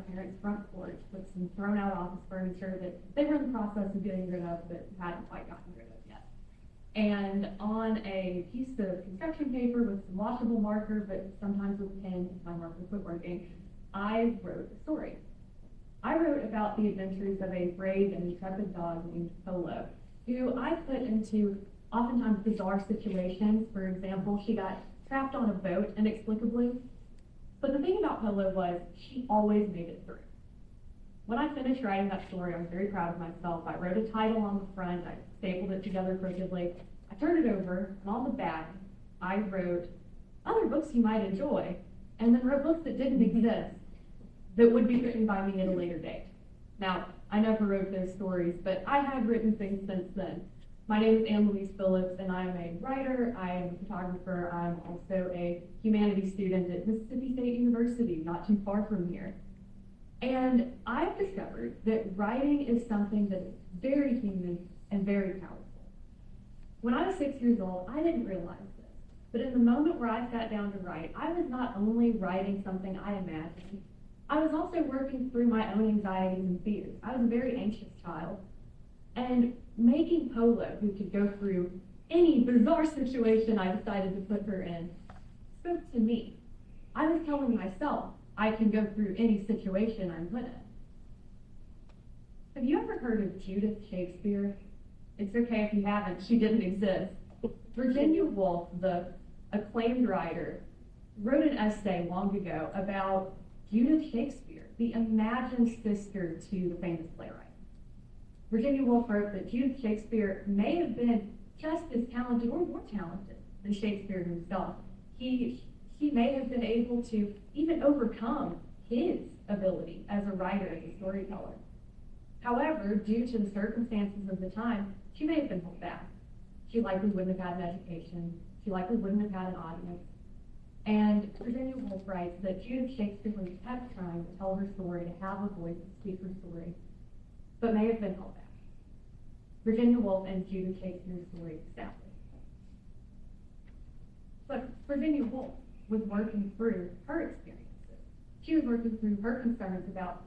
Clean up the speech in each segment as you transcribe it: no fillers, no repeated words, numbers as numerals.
parents' front porch with some thrown out office furniture that they were in the process of getting rid of but hadn't quite gotten rid of yet. And on a piece of construction paper with some washable marker, but sometimes with pen if my marker quit working, I wrote a story. I wrote about the adventures of a brave and intrepid dog named Polo, who I put into oftentimes bizarre situations. For example, she got trapped on a boat inexplicably. But the thing about Polo was she always made it through. When I finished writing that story, I was very proud of myself. I wrote a title on the front, I stapled it together crookedly, I turned it over, and on the back, I wrote other books you might enjoy, and then wrote books that didn't exist that would be written by me at a later date. Now, I never wrote those stories, but I have written things since then. My name is Louise Phillips, and I am a writer, I am a photographer, I'm also a humanities student at Mississippi State University, not too far from here. And I've discovered that writing is something that is very human and very powerful. When I was 6 years old, I didn't realize this, but in the moment where I sat down to write, I was not only writing something I imagined, I was also working through my own anxieties and fears. I was a very anxious child, and making Polo, who could go through any bizarre situation I decided to put her in, spoke to me. I was telling myself I can go through any situation I'm put in. Have you ever heard of Judith Shakespeare? It's okay if you haven't, she didn't exist. Virginia Woolf, the acclaimed writer, wrote an essay long ago about Judith Shakespeare, the imagined sister to the famous playwright. Virginia Woolf wrote that Judith Shakespeare may have been just as talented or more talented than Shakespeare himself. He may have been able to even overcome his ability as a writer and a storyteller. However, due to the circumstances of the time, she may have been held back. She likely wouldn't have had an education. She likely wouldn't have had an audience. And Virginia Woolf writes that Judith Shakespeare kept trying to tell her story, to have a voice to speak her story, but may have been held back. Virginia Woolf and Judith Shakespeare's story established. But Virginia Woolf was working through her experiences. She was working through her concerns about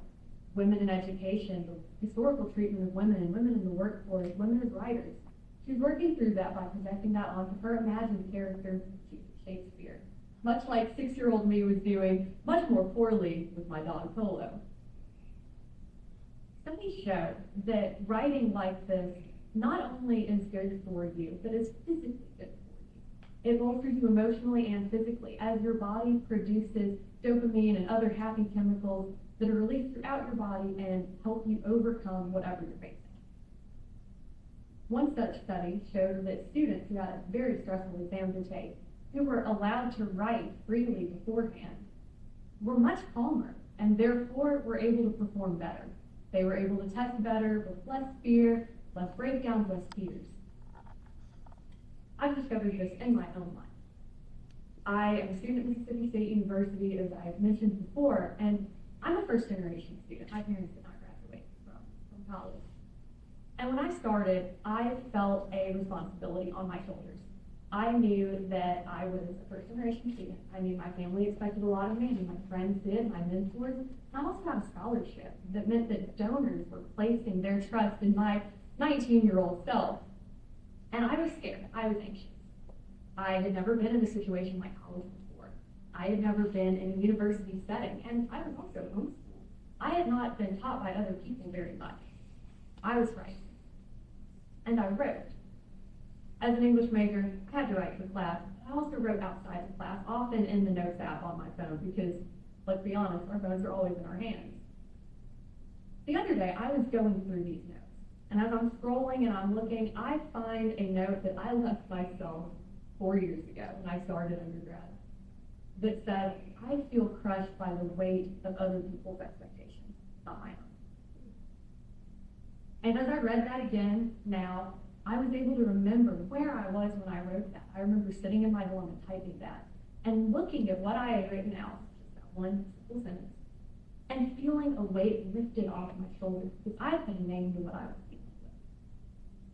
women in education, the historical treatment of women and women in the workforce, women as writers. She was working through that by projecting that onto her imagined character, Judith Shakespeare, much like 6-year-old me was doing much more poorly with my dog Polo. Studies show that writing like this not only is good for you, but is physically good for you. It bolsters you emotionally and physically as your body produces dopamine and other happy chemicals that are released throughout your body and help you overcome whatever you're facing. One such study showed that students who had a very stressful exam to take, who were allowed to write freely beforehand, were much calmer and therefore were able to perform better. They were able to test better with less fear, less breakdowns, less tears. I've discovered this in my own life. I am a student at Mississippi State University, as I've mentioned before, and I'm a first-generation student. My parents did not graduate from college. And when I started, I felt a responsibility on my shoulders. I knew that I was a first-generation student. I knew my family expected a lot of me, and my friends did, my mentors. And I also had a scholarship that meant that donors were placing their trust in my 19-year-old self. And I was scared. I was anxious. I had never been in a situation like college before. I had never been in a university setting, and I was also homeschooled. I had not been taught by other people very much. I was frightened. And I wrote. As an English major, I had to write for class. I also wrote outside of class, often in the Notes app on my phone, because, let's be honest, our phones are always in our hands. The other day, I was going through these notes, and as I'm scrolling and I'm looking, I find a note that I left myself 4 years ago when I started undergrad that says, I feel crushed by the weight of other people's expectations, not my own. And as I read that again now, I was able to remember where I was when I wrote that. I remember sitting in my dorm and typing that and looking at what I had written out, just that one simple sentence, and feeling a weight lifted off my shoulders because I had put a name to what I was feeling with.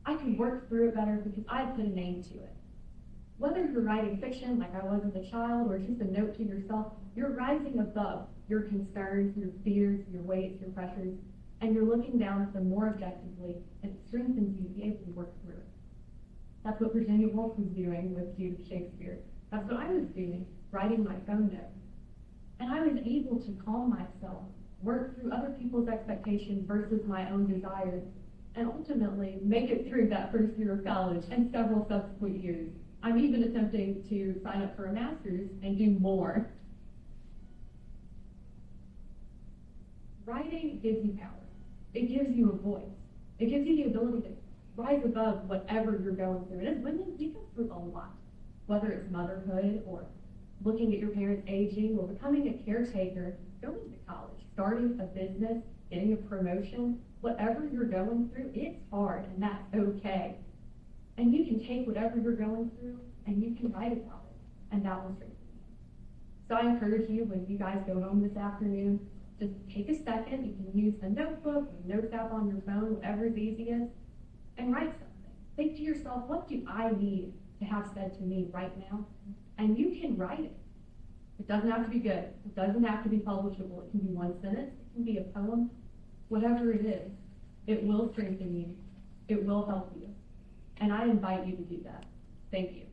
I could work through it better because I had put a name to it. Whether you're writing fiction like I was as a child or just a note to yourself, you're rising above your concerns, your fears, your weights, your pressures, and you're looking down at them more objectively, it strengthens you to be able to work through it. That's what Virginia Woolf was doing with Judith Shakespeare. That's what I was doing, writing my phone note. And I was able to calm myself, work through other people's expectations versus my own desires, and ultimately make it through that first year of college and several subsequent years. I'm even attempting to sign up for a master's and do more. Writing gives you power. It gives you a voice. It gives you the ability to rise above whatever you're going through. And as women, we go through a lot, whether it's motherhood or looking at your parents aging or becoming a caretaker, going to college, starting a business, getting a promotion, whatever you're going through, it's hard and that's okay. And you can take whatever you're going through and you can write about it, and that will strengthen you. So I encourage you, when you guys go home this afternoon, just take a second. You can use a notebook, a notes app on your phone, whatever's easiest, and write something. Think to yourself, what do I need to have said to me right now? And you can write it. It doesn't have to be good. It doesn't have to be publishable. It can be one sentence. It can be a poem. Whatever it is, it will strengthen you. It will help you. And I invite you to do that. Thank you.